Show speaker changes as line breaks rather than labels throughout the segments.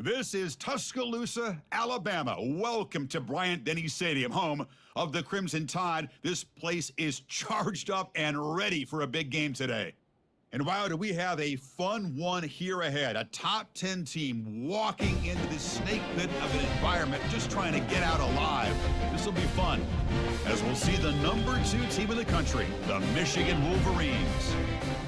This is Tuscaloosa, Alabama. Welcome to Bryant-Denny Stadium, home of the Crimson Tide. This place is charged up and ready for a big game today. And wow, do we have a fun one here ahead. A top 10 team walking into this snake pit of an environment, just trying to get out alive. This will be fun, as we'll see the number 2 team in the country, the Michigan Wolverines,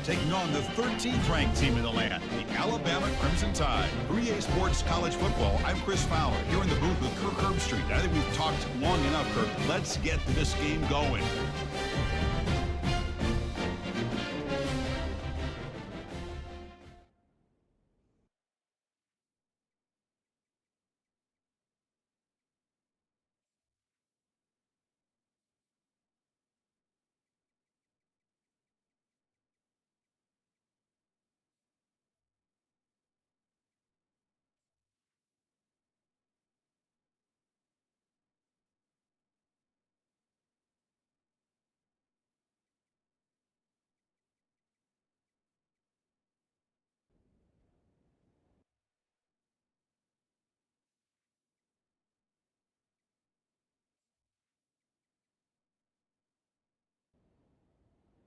taking on the 13th ranked team in the land, the Alabama Crimson Tide. 3A Sports College Football, I'm Chris Fowler, here in the booth with Kirk Herbstreit. I think we've talked long enough, Kirk. Let's get this game going.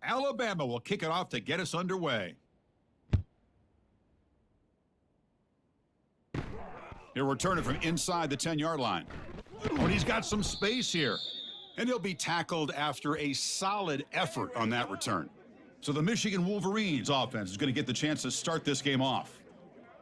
Alabama will kick it off to get us underway. He'll return it from inside the 10-yard line. Oh, and he's got some space here. And he'll be tackled after a solid effort on that return. So the Michigan Wolverines offense is going to get the chance to start this game off.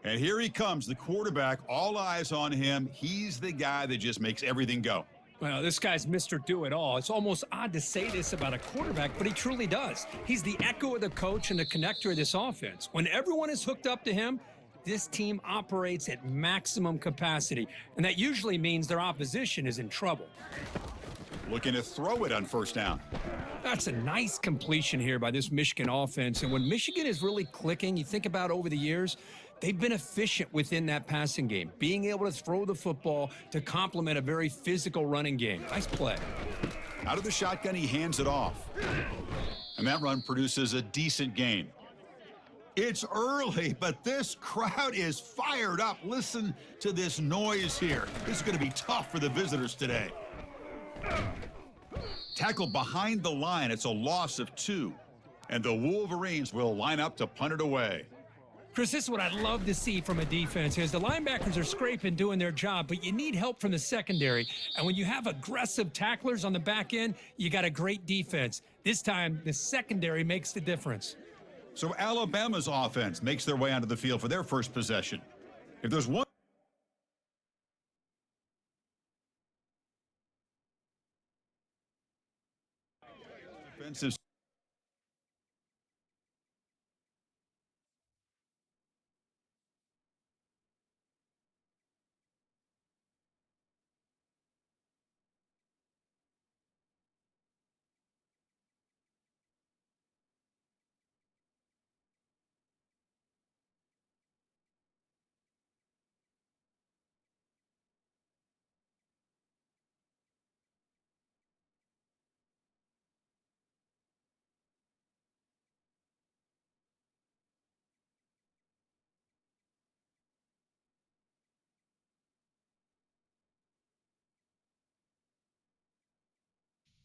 And here he comes, the quarterback, all eyes on him. He's the guy that just makes everything go.
Well, this guy's Mr. Do-It-All. It's almost odd to say this about a quarterback, but he truly does. He's the echo of the coach and the connector of this offense. When everyone is hooked up to him, this team operates at maximum capacity, and that usually means their opposition is in trouble.
Looking to throw it on first down.
That's a nice completion here by this Michigan offense, and when Michigan is really clicking, you think about over the years, they've been efficient within that passing game, being able to throw the football to complement a very physical running game. Nice play.
Out of the shotgun, he hands it off. And that run produces a decent gain. It's early, but this crowd is fired up. Listen to this noise here. This is going to be tough for the visitors today. Tackle behind the line. It's a loss of 2. And the Wolverines will line up to punt it away.
Chris, this is what I'd love to see from a defense is the linebackers are scraping, doing their job, but you need help from the secondary. And when you have aggressive tacklers on the back end, you got a great defense. This time, the secondary makes the difference.
So Alabama's offense makes their way onto the field for their first possession. If there's one defensive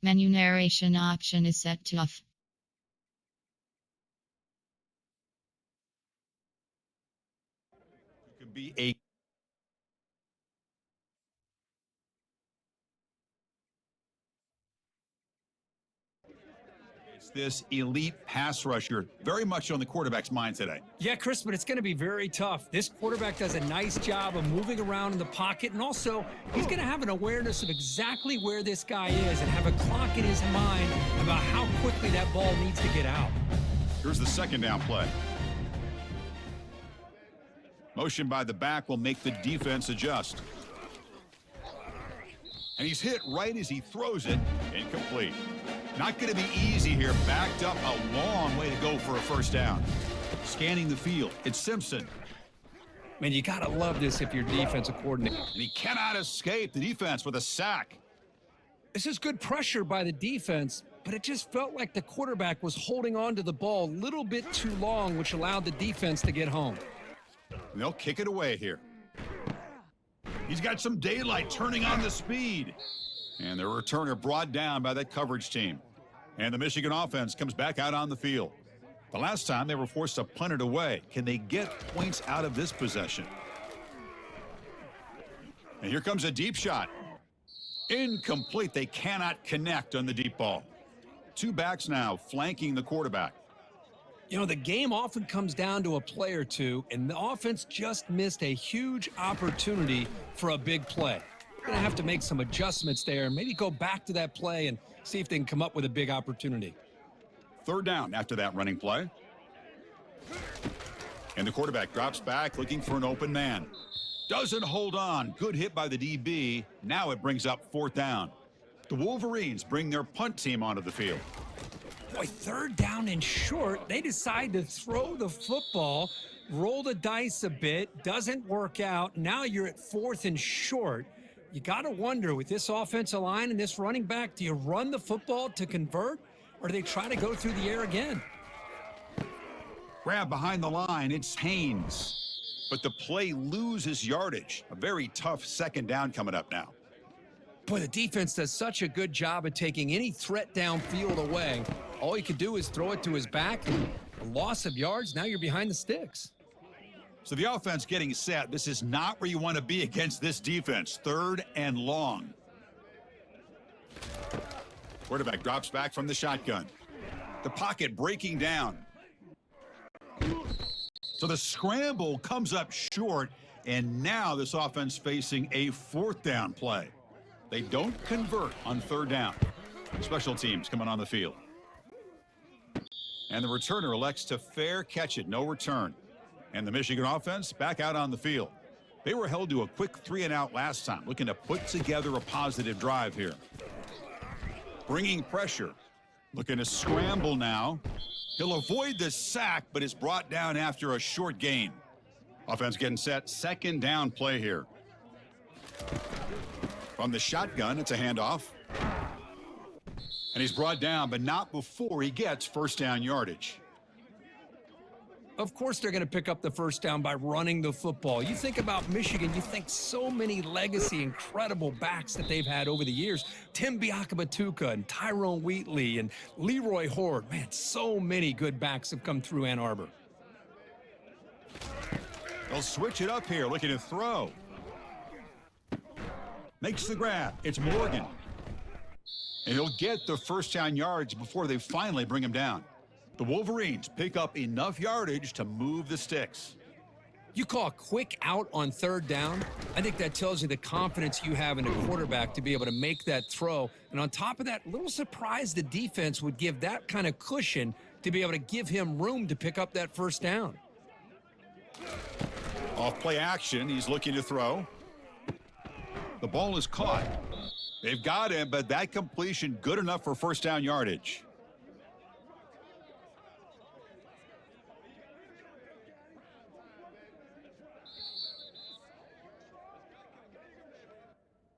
Menu narration option is set to off.
could be a this elite pass rusher very much on the quarterback's mind today.
Yeah, Chris, but it's going to be very tough. This quarterback does a nice job of moving around in the pocket, and also he's going to have an awareness of exactly where this guy is and have a clock in his mind about how quickly that ball needs to get out.
Here's the second down play. Motion by the back will make the defense adjust. And he's hit right as he throws it, incomplete. Not going to be easy here. Backed up a long way to go for a first down. Scanning the field, it's Simpson.
Man, you got to love this if you're defensive coordinator.
And he cannot escape the defense with a sack.
This is good pressure by the defense, but it just felt like the quarterback was holding on to the ball a little bit too long, which allowed the defense to get home.
And they'll kick it away here. He's got some daylight, turning on the speed. And the returner brought down by that coverage team. And the Michigan offense comes back out on the field. The last time they were forced to punt it away. Can they get points out of this possession? And here comes a deep shot. Incomplete. They cannot connect on the deep ball. Two backs now flanking the quarterback.
You know, the game often comes down to a play or two, and the offense just missed a huge opportunity for a big play. They're going to have to make some adjustments there, maybe go back to that play and see if they can come up with a big opportunity.
Third down after that running play. And the quarterback drops back looking for an open man. Doesn't hold on. Good hit by the DB. Now it brings up fourth down. The Wolverines bring their punt team onto the field.
Boy, third down and short. They decide to throw the football, roll the dice a bit, doesn't work out. Now you're at fourth and short. You got to wonder, with this offensive line and this running back, do you run the football to convert, or do they try to go through the air again?
Grab behind the line. It's Haynes. But the play loses yardage. A very tough second down coming up now.
Boy, the defense does such a good job of taking any threat downfield away. All he could do is throw it to his back. A loss of yards, now you're behind the sticks.
So the offense getting set. This is not where you want to be against this defense. Third and long. Quarterback drops back from the shotgun. The pocket breaking down. So the scramble comes up short, and now this offense facing a fourth down play. They don't convert on third down. Special teams coming on the field. And the returner elects to fair catch it, no return. And the Michigan offense back out on the field. They were held to a quick 3-and-out last time, looking to put together a positive drive here. Bringing pressure, looking to scramble now. He'll avoid the sack, but is brought down after a short gain. Offense getting set, second down play here. From the shotgun, it's a handoff. And he's brought down, but not before he gets first down yardage.
Of course they're going to pick up the first down by running the football. You think about Michigan, you think so many legacy, incredible backs that they've had over the years. Tim Biakabatuka and Tyrone Wheatley and Leroy Horde. Man, so many good backs have come through Ann Arbor.
They'll switch it up here, looking to throw. Makes the grab. It's Morgan. And he'll get the first down yards before they finally bring him down. The Wolverines pick up enough yardage to move the sticks.
You call a quick out on third down. I think that tells you the confidence you have in a quarterback to be able to make that throw. And on top of that, a little surprised the defense would give that kind of cushion to be able to give him room to pick up that first down.
Off play action, he's looking to throw. The ball is caught. They've got him, but that completion good enough for first down yardage.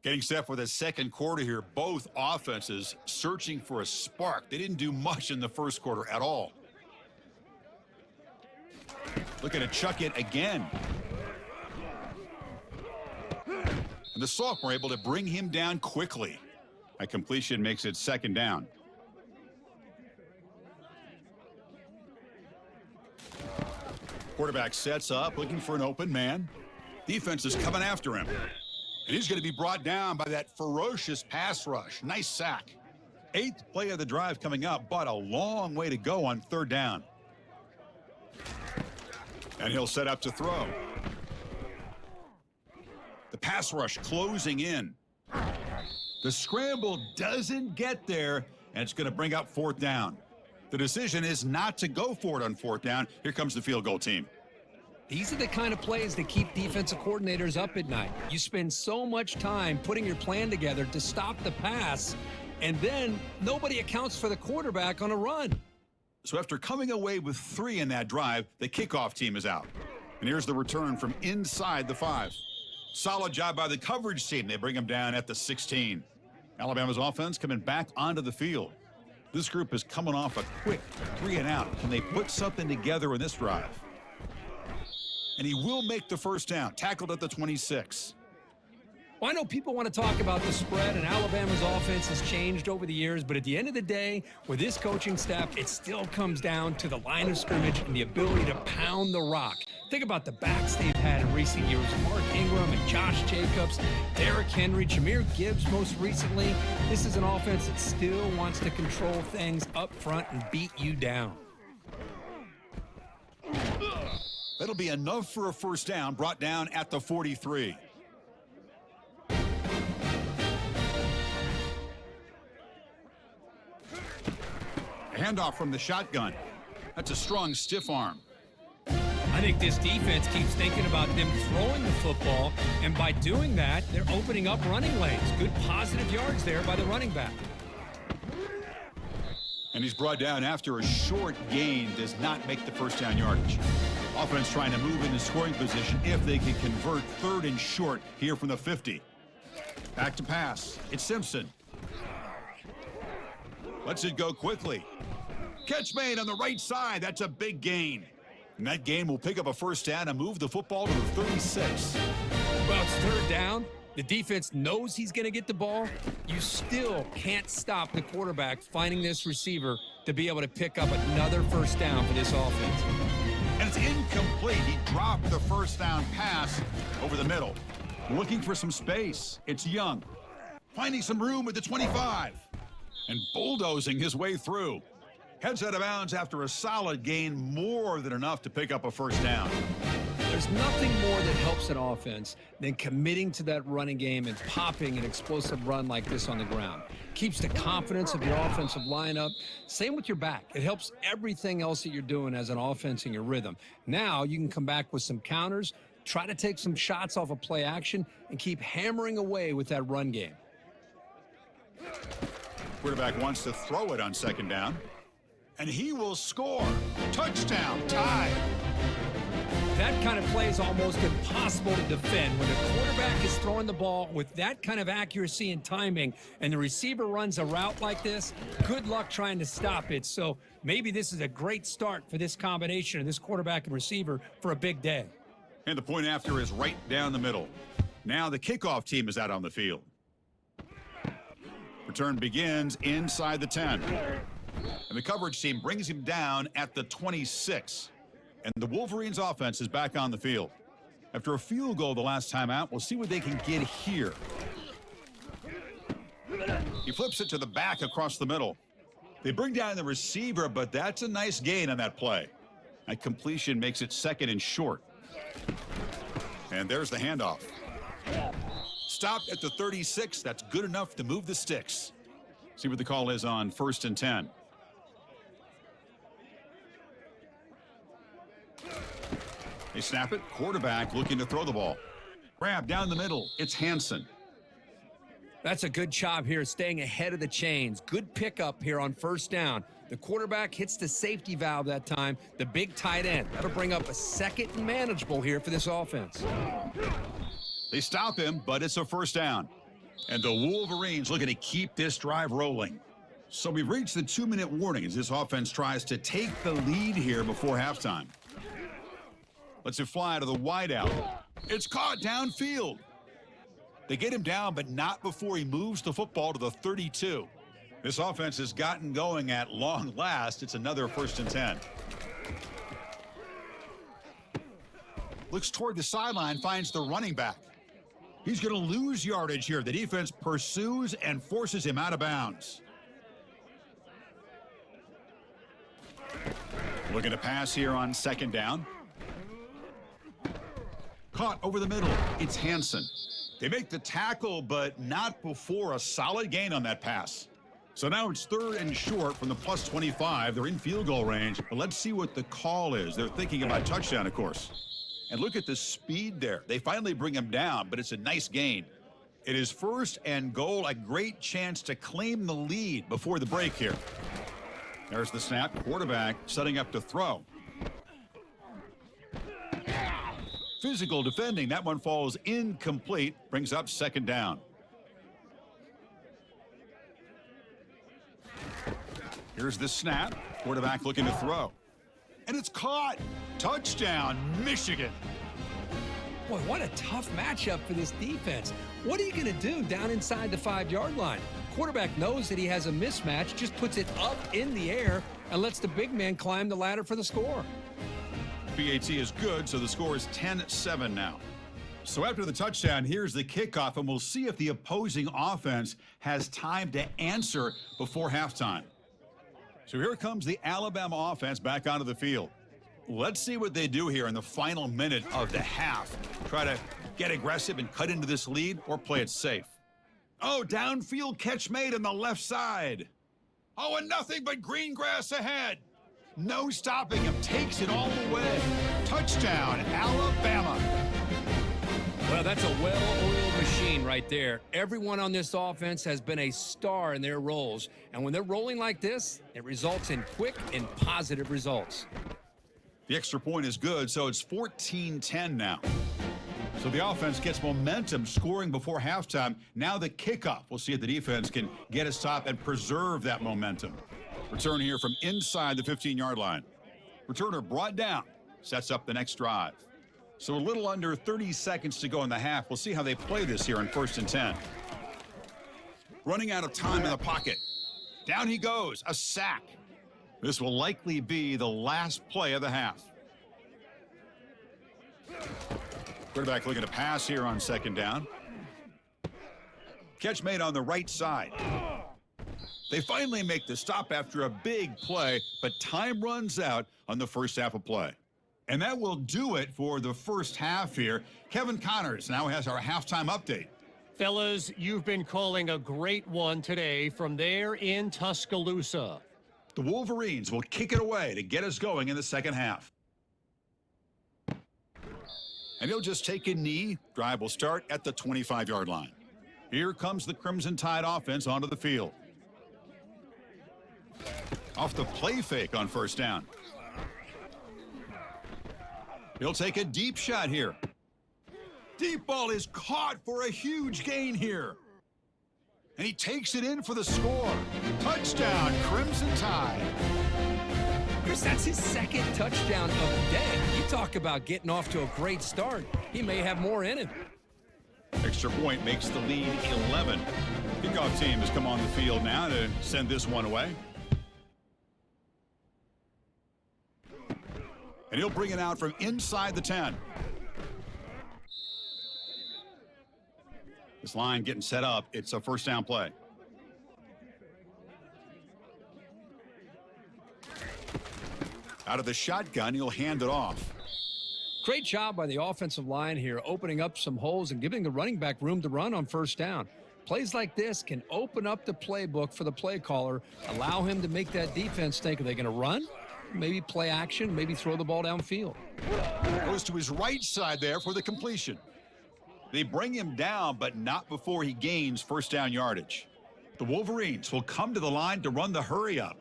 Getting set for the second quarter here. Both offenses searching for a spark. They didn't do much in the first quarter at all. Looking to chuck it again. And the sophomore able to bring him down quickly. That completion makes it second down. Quarterback sets up, looking for an open man. Defense is coming after him. And he's going to be brought down by that ferocious pass rush. Nice sack. 8th play of the drive coming up, but a long way to go on third down. And he'll set up to throw. The pass rush closing in. The scramble doesn't get there, and it's going to bring up fourth down. The decision is not to go for it on fourth down. Here comes the field goal team.
These are the kind of plays that keep defensive coordinators up at night. You spend so much time putting your plan together to stop the pass, and then nobody accounts for the quarterback on a run.
So after coming away with 3 in that drive, the kickoff team is out. And here's the return from inside the 5. Solid job by the coverage team. They bring him down at the 16. Alabama's offense coming back onto the field. This group is coming off a quick 3-and-out. Can they put something together in this drive? And he will make the first down. Tackled at the 26.
Well, I know people want to talk about the spread, and Alabama's offense has changed over the years, but at the end of the day, with this coaching staff, it still comes down to the line of scrimmage and the ability to pound the rock. Think about the backs they've had in recent years. Mark Ingram and Josh Jacobs, Derrick Henry, Jahmyr Gibbs most recently. This is an offense that still wants to control things up front and beat you down.
That'll be enough for a first down, brought down at the 43. Handoff from the shotgun. That's a strong stiff arm.
I think this defense keeps thinking about them throwing the football, and by doing that, they're opening up running lanes. Good positive yards there by the running back.
And he's brought down after a short gain does not make the first down yardage. Offense trying to move into scoring position if they can convert 3rd and short here from the 50. Back to pass. It's Simpson. Lets it go quickly. Catch made on the right side. That's a big gain. And that gain will pick up a first down and move the football to the 36.
Well, it's 3rd down. The defense knows he's going to get the ball. You still can't stop the quarterback finding this receiver to be able to pick up another first down for this offense.
And it's incomplete. He dropped the first down pass over the middle. Looking for some space. It's Young. Finding some room at the 25. And bulldozing his way through. Heads out of bounds after a solid gain, more than enough to pick up a first down.
There's nothing more that helps an offense than committing to that running game and popping an explosive run like this on the ground. Keeps the confidence of your offensive lineup. Same with your back. It helps everything else that you're doing as an offense in your rhythm. Now you can come back with some counters, try to take some shots off of play action, and keep hammering away with that run game.
Quarterback wants to throw it on 2nd down. And he will score. Touchdown, tie.
That kind of play is almost impossible to defend. When the quarterback is throwing the ball with that kind of accuracy and timing, and the receiver runs a route like this, good luck trying to stop it. So maybe this is a great start for this combination of this quarterback and receiver for a big day.
And the point after is right down the middle. Now the kickoff team is out on the field. Return begins inside the 10. And the coverage team brings him down at the 26. And the Wolverines offense is back on the field. After a field goal the last time out, we'll see what they can get here. He flips it to the back across the middle. They bring down the receiver, but that's a nice gain on that play. That completion makes it 2nd and short. And there's the handoff. Stopped at the 36. That's good enough to move the sticks. See what the call is on 1st and 10. They snap it. Quarterback looking to throw the ball. Grab down the middle. It's Hansen.
That's a good job here, staying ahead of the chains. Good pickup here on 1st down. The quarterback hits the safety valve that time, the big tight end. That'll bring up a 2nd and manageable here for this offense.
They stop him, but it's a first down. And the Wolverines looking to keep this drive rolling. So we've reached the 2-minute warning as this offense tries to take the lead here before halftime. Lets it fly to the wideout. It's caught downfield. They get him down, but not before he moves the football to the 32. This offense has gotten going at long last. It's another 1st and 10. Looks toward the sideline, finds the running back. He's going to lose yardage here. The defense pursues and forces him out of bounds. Looking to pass here on 2nd down. Caught over the middle. It's Hansen. They make the tackle, but not before a solid gain on that pass. So now it's 3rd and short from the plus 25. They're in field goal range, but let's see what the call is. They're thinking about touchdown, of course. And look at the speed there. They finally bring him down, but it's a nice gain. It is 1st and goal, a great chance to claim the lead before the break here. There's the snap. Quarterback setting up to throw. Physical defending. That one falls incomplete. Brings up 2nd down. Here's the snap. Quarterback looking to throw. And it's caught. Touchdown, Michigan.
Boy, what a tough matchup for this defense. What are you going to do down inside the 5-yard line? Quarterback knows that he has a mismatch, just puts it up in the air and lets the big man climb the ladder for the score.
PAT is good, so the score is 10-7 now. So after the touchdown, here's the kickoff, and we'll see if the opposing offense has time to answer before halftime. So here comes the Alabama offense back onto the field. Let's see what they do here in the final minute of the half. Try to get aggressive and cut into this lead, or play it safe. Oh, downfield catch made on the left side. Oh, and nothing but green grass ahead. No stopping him, takes it all the way. Touchdown, Alabama.
Well, that's a well-oiled machine right there. Everyone on this offense has been a star in their roles. And when they're rolling like this, it results in quick and positive results.
The extra point is good, so it's 14-10 now. So the offense gets momentum scoring before halftime. Now the kickoff. We'll see if the defense can get a stop and preserve that momentum. Return here from inside the 15-yard line. Returner brought down. Sets up the next drive. So a little under 30 seconds to go in the half. We'll see how they play this here on 1st and 10. Running out of time in the pocket. Down he goes. A sack. This will likely be the last play of the half. Quarterback looking to pass here on 2nd down. Catch made on the right side. They finally make the stop after a big play, but time runs out on the first half of play. And that will do it for the first half here. Kevin Connors now has our halftime update.
Fellas, you've been calling a great one today from there in Tuscaloosa.
The Wolverines will kick it away to get us going in the second half. And he'll just take a knee. Drive will start at the 25-yard line. Here comes the Crimson Tide offense onto the field. Off the play fake on 1st down. He'll take a deep shot here. Deep ball is caught for a huge gain here. And he takes it in for the score. Touchdown, Crimson Tide.
Chris, that's his 2nd touchdown of the day. You talk about getting off to a great start. He may have more in him.
Extra point makes the lead 11. Kickoff team has come on the field now to send this one away. And he'll bring it out from inside the 10. This line getting set up. It's a 1st down play. Out of the shotgun, he'll hand it off.
Great job by the offensive line here, opening up some holes and giving the running back room to run on 1st down. Plays like this can open up the playbook for the play caller, allow him to make that defense think, are they going to run? Maybe play action, maybe throw the ball downfield.
Goes to his right side there for the completion. They bring him down, but not before he gains 1st down yardage. The Wolverines will come to the line to run the hurry up.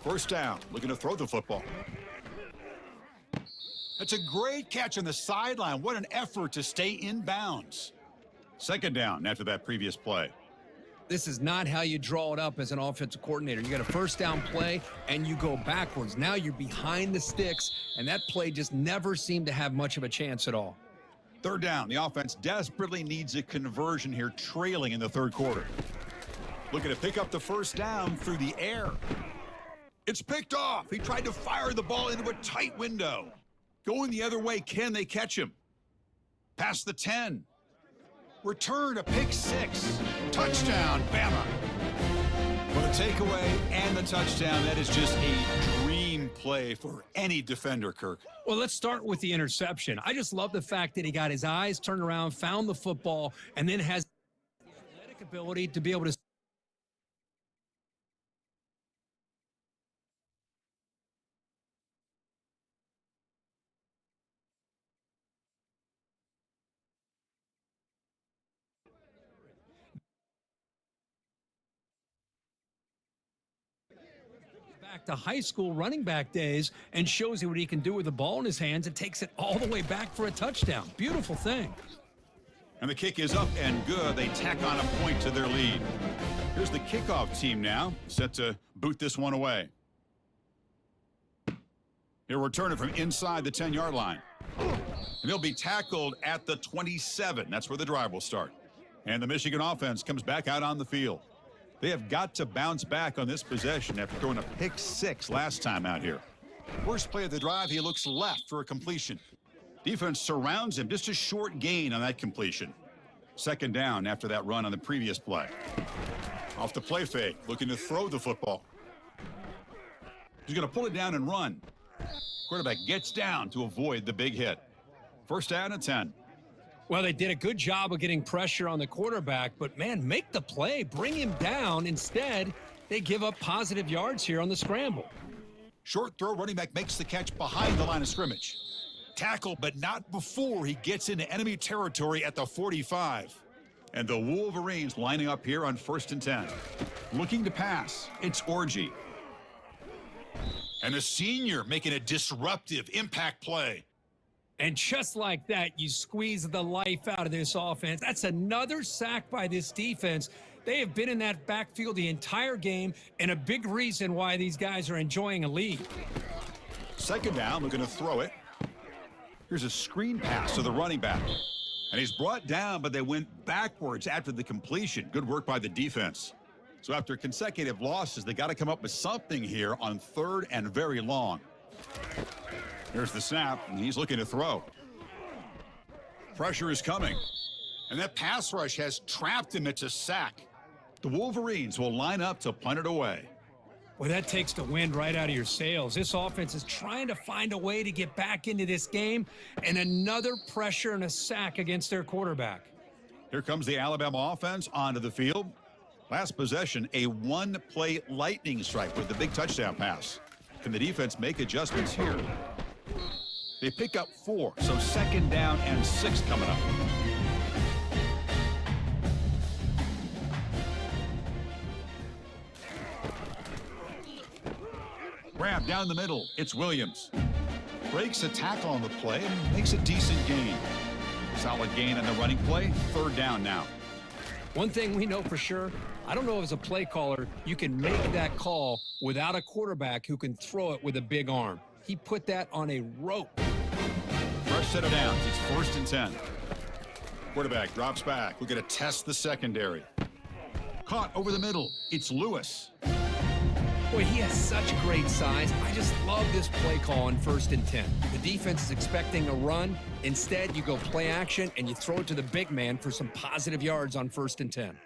1st down, looking to throw the football. That's a great catch on the sideline. What an effort to stay in bounds. 2nd down after that previous play.
This is not how you draw it up as an offensive coordinator. You got a 1st down play and you go backwards. Now you're behind the sticks, and that play just never seemed to have much of a chance at all.
3rd down, the offense desperately needs a conversion here, trailing in the 3rd quarter. Looking to pick up the 1st down through the air. It's picked off. He tried to fire the ball into a tight window. Going the other way, can they catch him? Past the 10. Return to pick 6. Touchdown, Bama. For the takeaway and the touchdown, that is just a dream play for any defender, Kirk.
Well, let's start with the interception. I just love the fact that he got his eyes turned around, found the football, and then has the athletic ability to be able to back to high school running back days and shows you what he can do with the ball in his hands and takes it all the way back for a touchdown. Beautiful thing.
And the kick is up and good. They tack on a point to their lead. Here's the kickoff team now, set to boot this one away. He'll return it from inside the 10-yard line. And he'll be tackled at the 27. That's where the drive will start. And the Michigan offense comes back out on the field. They have got to bounce back on this possession after throwing a pick 6 last time out here. First play of the drive, he looks left for a completion. Defense surrounds him, just a short gain on that completion. Second down after that run on the previous play. Off the play fake, looking to throw the football. He's going to pull it down and run. Quarterback gets down to avoid the big hit. First down and 10.
Well, they did a good job of getting pressure on the quarterback, but man, make the play, bring him down. Instead, they give up positive yards here on the scramble.
Short throw, running back makes the catch behind the line of scrimmage. Tackle, but not before he gets into enemy territory at the 45. And the Wolverines lining up here on 1st and 10. Looking to pass, it's Orgy. And a senior making a disruptive impact play.
And just like that, you squeeze the life out of this offense. That's another sack by this defense. They have been in that backfield the entire game, and a big reason why these guys are enjoying a lead.
Second down, looking to throw it. Here's a screen pass to the running back. And he's brought down, but they went backwards after the completion. Good work by the defense. So after consecutive losses, they got to come up with something here on 3rd and very long. Here's the snap, and he's looking to throw. Pressure is coming. And that pass rush has trapped him. It's a sack. The Wolverines will line up to punt it away.
Well, that takes the wind right out of your sails. This offense is trying to find a way to get back into this game, and another pressure and a sack against their quarterback.
Here comes the Alabama offense onto the field. Last possession, a one-play lightning strike with the big touchdown pass. Can the defense make adjustments here? They pick up 4, so 2nd down and 6 coming up. Grab down the middle, it's Williams. Breaks a tackle on the play and makes a decent gain. Solid gain on the running play, 3rd down now.
One thing we know for sure, I don't know as a play caller, you can make that call without a quarterback who can throw it with a big arm. He put that on a rope.
Fresh set of downs, it's 1st and 10. Quarterback drops back, we're going to test the secondary. Caught over the middle, it's Lewis.
Boy, he has such great size. I just love this play call on 1st and 10. The defense is expecting a run. Instead, you go play action and you throw it to the big man for some positive yards on 1st and 10.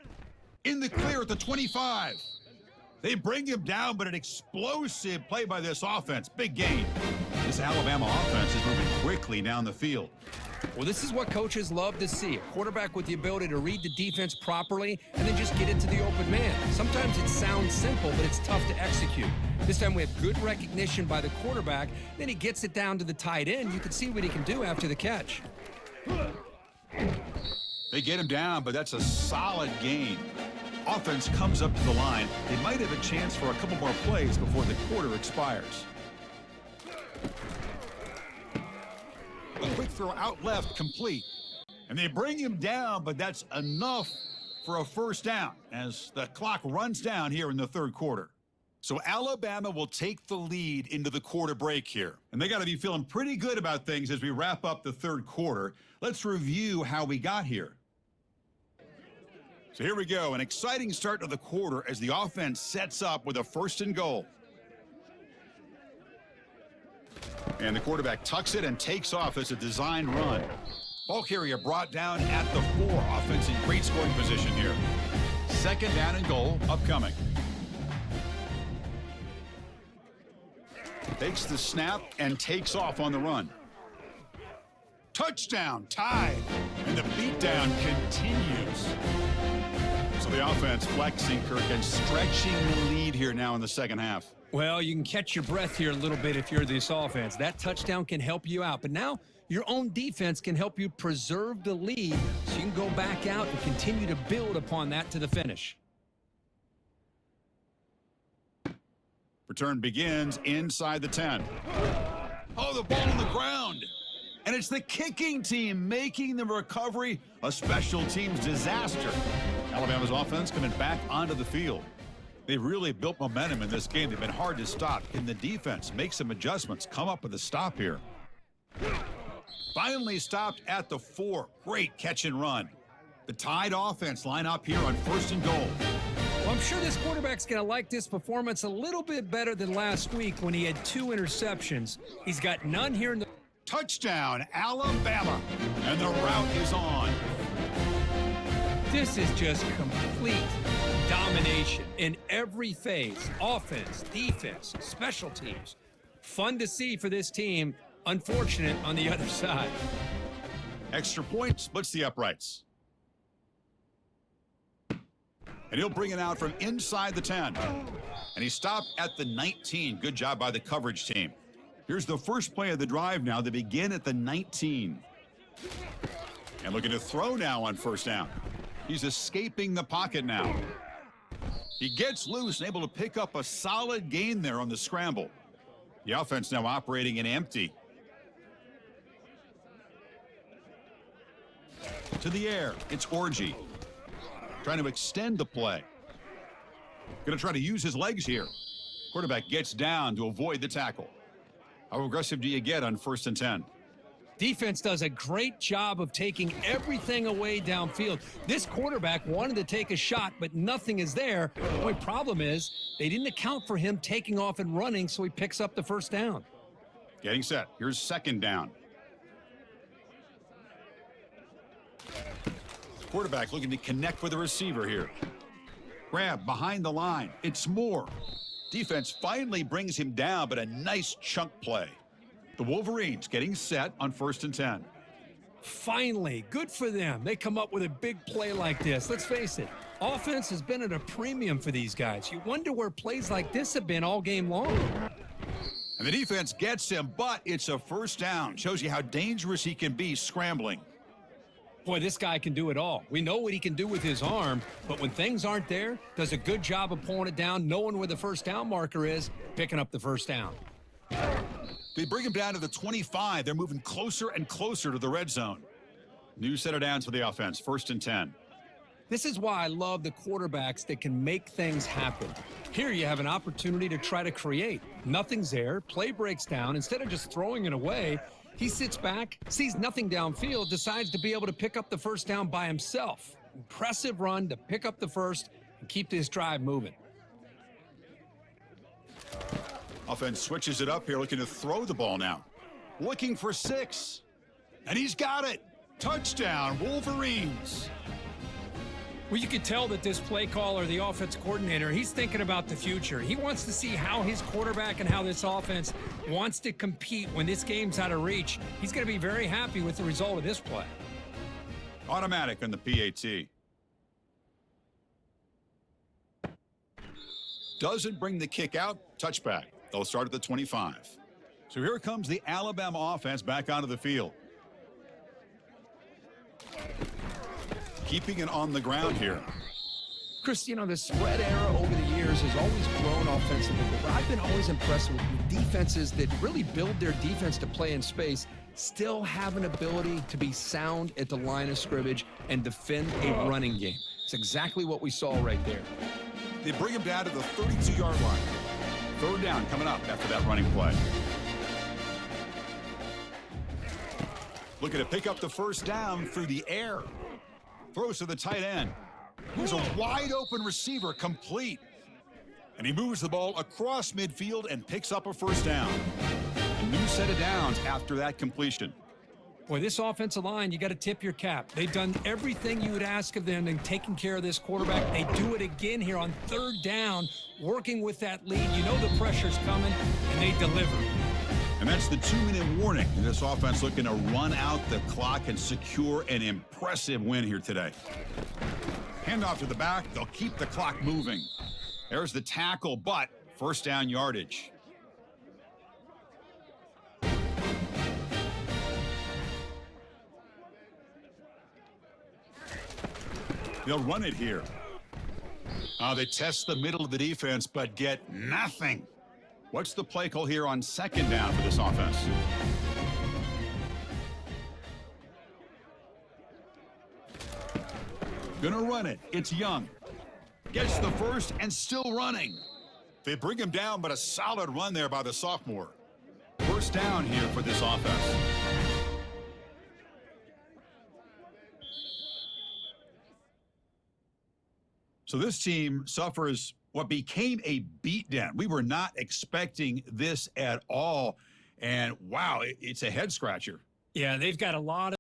In the clear at the 25. They bring him down, but an explosive play by this offense. Big gain. This Alabama offense is moving quickly down the field.
Well, this is what coaches love to see. A quarterback with the ability to read the defense properly and then just get it to the open man. Sometimes it sounds simple, but it's tough to execute. This time we have good recognition by the quarterback. Then he gets it down to the tight end. You can see what he can do after the catch.
They get him down, but that's a solid gain. Offense comes up to the line. They might have a chance for a couple more plays before the quarter expires. A quick throw out left, complete. And they bring him down, but that's enough for a 1st down as the clock runs down here in the 3rd quarter. So Alabama will take the lead into the quarter break here. And they got to be feeling pretty good about things as we wrap up the 3rd quarter. Let's review how we got here. So here we go, an exciting start to the quarter as the offense sets up with a 1st and goal. And the quarterback tucks it and takes off as a design run. Ball carrier brought down at the 4. Offense in great scoring position here. 2nd down and goal upcoming. Takes the snap and takes off on the run. Touchdown, tied, and the beatdown continues. So the offense flexing, Kirk, and stretching the lead here now in the 2nd half.
Well, you can catch your breath here a little bit if you're this offense. That touchdown can help you out. But now your own defense can help you preserve the lead so you can go back out and continue to build upon that to the finish.
Return begins inside the 10. Oh, the ball on the ground. And it's the kicking team making the recovery a special teams disaster. Alabama's offense coming back onto the field. They've really built momentum in this game. They've been hard to stop. Can the defense make some adjustments, come up with a stop here? Finally stopped at the 4. Great catch and run. The Tide offense line up here on 1st and goal.
Well, I'm sure this quarterback's going to like this performance a little bit better than last week when he had 2 interceptions. He's got none here in the...
Touchdown, Alabama. And the route is on.
This is just complete domination in every phase. Offense, defense, special teams. Fun to see for this team. Unfortunate on the other side.
Extra point splits the uprights. And he'll bring it out from inside the 10. And he stopped at the 19. Good job by the coverage team. Here's the first play of the drive now. They begin at the 19. And looking to throw now on 1st down. He's escaping the pocket now. He gets loose and able to pick up a solid gain there on the scramble. The offense now operating in empty. To the air, it's Orgy. Trying to extend the play. Going to try to use his legs here. Quarterback gets down to avoid the tackle. How aggressive do you get on 1st and 10?
Defense does a great job of taking everything away downfield. This quarterback wanted to take a shot, but nothing is there. The only problem is they didn't account for him taking off and running, so he picks up the 1st down.
Getting set. Here's 2nd down. Quarterback looking to connect with the receiver here. Grab behind the line. It's Moore. Defense finally brings him down, but a nice chunk play. The Wolverines getting set on 1st and 10.
Finally, good for them. They come up with a big play like this. Let's face it, offense has been at a premium for these guys. You wonder where plays like this have been all game long.
And the defense gets him, but it's a 1st down. Shows you how dangerous he can be scrambling.
Boy, this guy can do it all. We know what he can do with his arm, but when things aren't there, does a good job of pulling it down, knowing where the 1st down marker is, picking up the 1st down.
They bring him down to the 25. They're moving closer and closer to the red zone. New set of downs for the offense, 1st and 10.
This is why I love the quarterbacks that can make things happen. Here you have an opportunity to try to create. Nothing's there, play breaks down. Instead of just throwing it away, he sits back, sees nothing downfield, decides to be able to pick up the 1st down by himself. Impressive run to pick up the 1st and keep this drive moving.
Offense switches it up here, looking to throw the ball now. Looking for 6. And he's got it. Touchdown, Wolverines.
Well, you could tell that this play caller, the offense coordinator, he's thinking about the future. He wants to see how his quarterback and how this offense wants to compete when this game's out of reach. He's going to be very happy with the result of this play.
Automatic on the PAT. Doesn't bring the kick out. Touchback. They'll start at the 25. So here comes the Alabama offense back onto the field. Keeping it on the ground here.
Chris, you know, the spread era over the years has always grown offensively, but I've been always impressed with defenses that really build their defense to play in space, still have an ability to be sound at the line of scrimmage and defend a running game. It's exactly what we saw right there.
They bring him down to the 32-yard line. 3rd down coming up after that running play. Looking to pick up the 1st down through the air. Throws to the tight end. Here's a wide-open receiver, complete. And he moves the ball across midfield and picks up a 1st down. A new set of downs after that completion.
Boy, this offensive line, you got to tip your cap. They've done everything you would ask of them in taking care of this quarterback. They do it again here on 3rd down, working with that lead. You know the pressure's coming, and they deliver.
And that's the 2-minute warning. And this offense looking to run out the clock and secure an impressive win here today. Handoff to the back. They'll keep the clock moving. There's the tackle, but 1st down yardage. They'll run it here. They test the middle of the defense, but get nothing. What's the play call here on 2nd down for this offense? Gonna run it. It's Young. Gets the first and still running. They bring him down, but a solid run there by the sophomore. First down here for this offense. So this team suffers what became a beatdown. We were not expecting this at all. And wow, it's a head scratcher.
Yeah, they've got a lot of